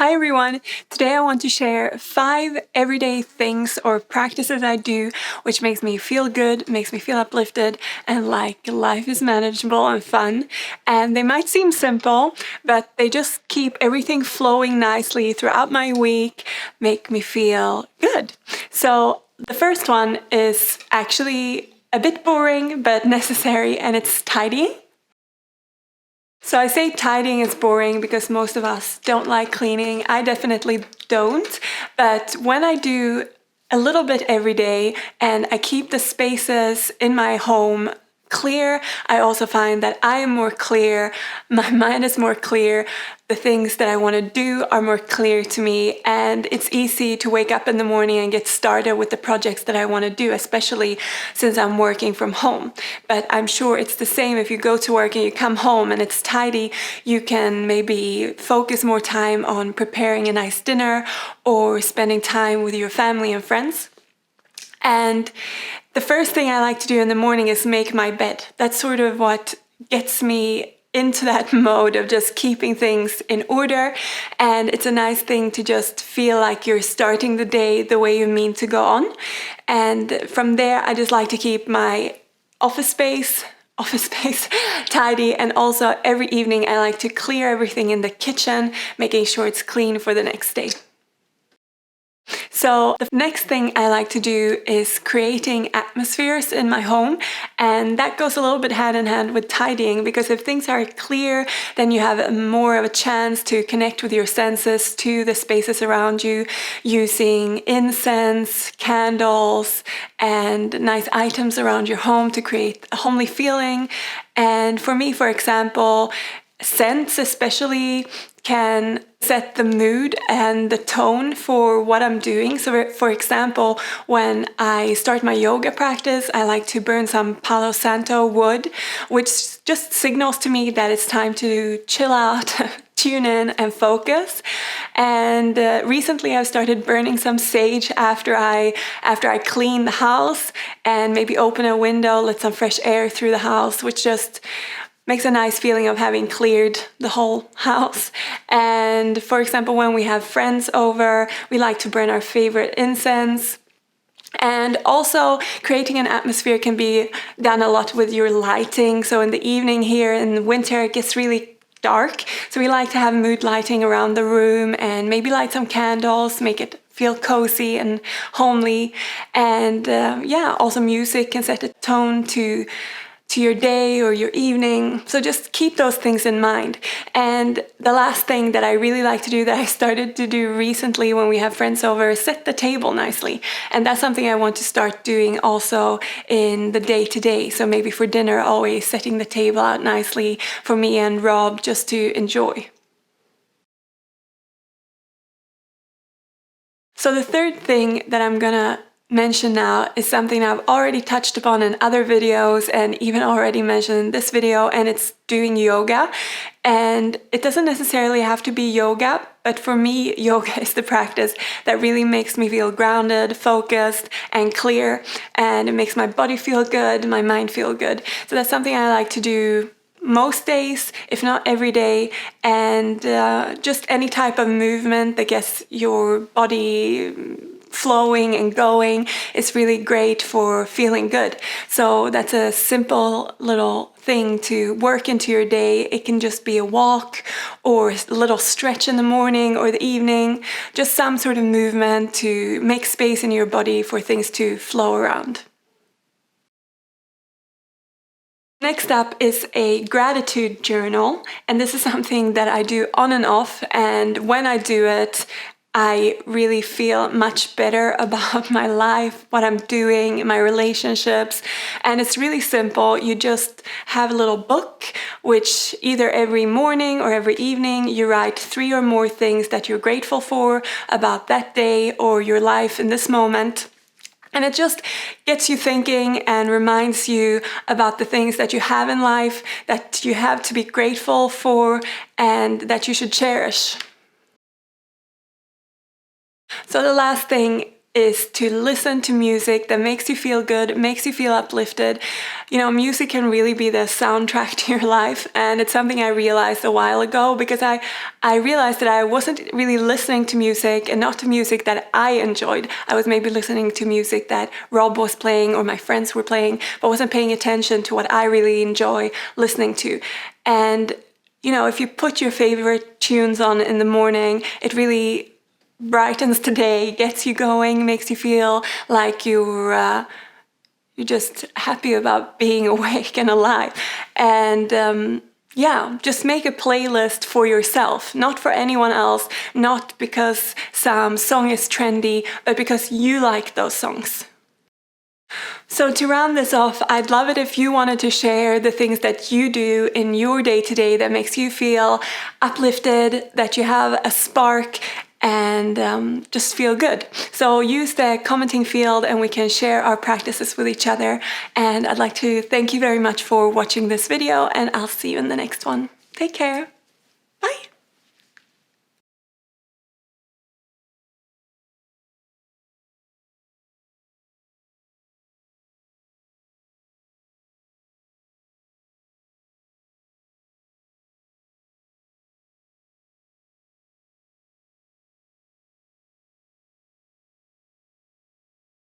Hi everyone! Today I want to share 5 everyday things or practices I do which makes me feel good, makes me feel uplifted, and like life is manageable and fun. And they might seem simple, but they just keep everything flowing nicely throughout my week, make me feel good. So the first one is actually a bit boring but necessary, and it's tidying. So I say tidying is boring because most of us don't like cleaning. I definitely don't. But when I do a little bit every day and I keep the spaces in my home clear, I also find that I am more clear, my mind is more clear, the things that I want to do are more clear to me, and it's easy to wake up in the morning and get started with the projects that I want to do, especially since I'm working from home. But I'm sure it's the same if you go to work and you come home and it's tidy, you can maybe focus more time on preparing a nice dinner or spending time with your family and friends. And the first thing I like to do in the morning is make my bed. That's sort of what gets me into that mode of just keeping things in order. And it's a nice thing to just feel like you're starting the day the way you mean to go on. And from there, I just like to keep my office space tidy, and also every evening I like to clear everything in the kitchen, making sure it's clean for the next day. So the next thing I like to do is creating atmospheres in my home, and that goes a little bit hand in hand with tidying, because if things are clear, then you have more of a chance to connect with your senses to the spaces around you using incense, candles, and nice items around your home to create a homely feeling. And for me, for example, scents especially can set the mood and the tone for what I'm doing. So for example, when I start my yoga practice, I like to burn some Palo Santo wood, which just signals to me that it's time to chill out, tune in and focus. And recently I've started burning some sage after I clean the house, and maybe open a window, let some fresh air through the house, which just makes a nice feeling of having cleared the whole house. And for example, when we have friends over, we like to burn our favorite incense. And also creating an atmosphere can be done a lot with your lighting. So in the evening here in the winter, it gets really dark. So we like to have mood lighting around the room and maybe light some candles, make it feel cozy and homely. And also music can set a tone to your day or your evening. So just keep those things in mind. And the last thing that I really like to do, that I started to do recently when we have friends over, is set the table nicely. And that's something I want to start doing also in the day-to-day. So maybe for dinner, always setting the table out nicely for me and Rob just to enjoy. So the third thing that I'm gonna mention now is something I've already touched upon in other videos and even already mentioned in this video, and it's doing yoga. And it doesn't necessarily have to be yoga, but for me, yoga is the practice that really makes me feel grounded, focused, and clear, and it makes my body feel good, my mind feel good. So that's something I like to do most days, if not every day, and just any type of movement that gets your body flowing and going is really great for feeling good. So that's a simple little thing to work into your day. It can just be a walk or a little stretch in the morning or the evening, just some sort of movement to make space in your body for things to flow around. Next up is a gratitude journal, and this is something that I do on and off, and when I do it, I really feel much better about my life, what I'm doing, my relationships. And it's really simple. You just have a little book, which either every morning or every evening you write 3 or more things that you're grateful for about that day or your life in this moment. And it just gets you thinking and reminds you about the things that you have in life, that you have to be grateful for, and that you should cherish. So the last thing is to listen to music that makes you feel good, makes you feel uplifted. You know, music can really be the soundtrack to your life, and it's something I realized a while ago, because I realized that I wasn't really listening to music, and not to music that I enjoyed. I was maybe listening to music that Rob was playing or my friends were playing, but wasn't paying attention to what I really enjoy listening to. And you know, if you put your favorite tunes on in the morning, it really brightens the day, gets you going, makes you feel like you're just happy about being awake and alive. And yeah, just make a playlist for yourself, not for anyone else, not because some song is trendy, but because you like those songs. So to round this off, I'd love it if you wanted to share the things that you do in your day-to-day that makes you feel uplifted, that you have a spark, and just feel good. So use the commenting field and we can share our practices with each other. And I'd like to thank you very much for watching this video, and I'll see you in the next one. Take care.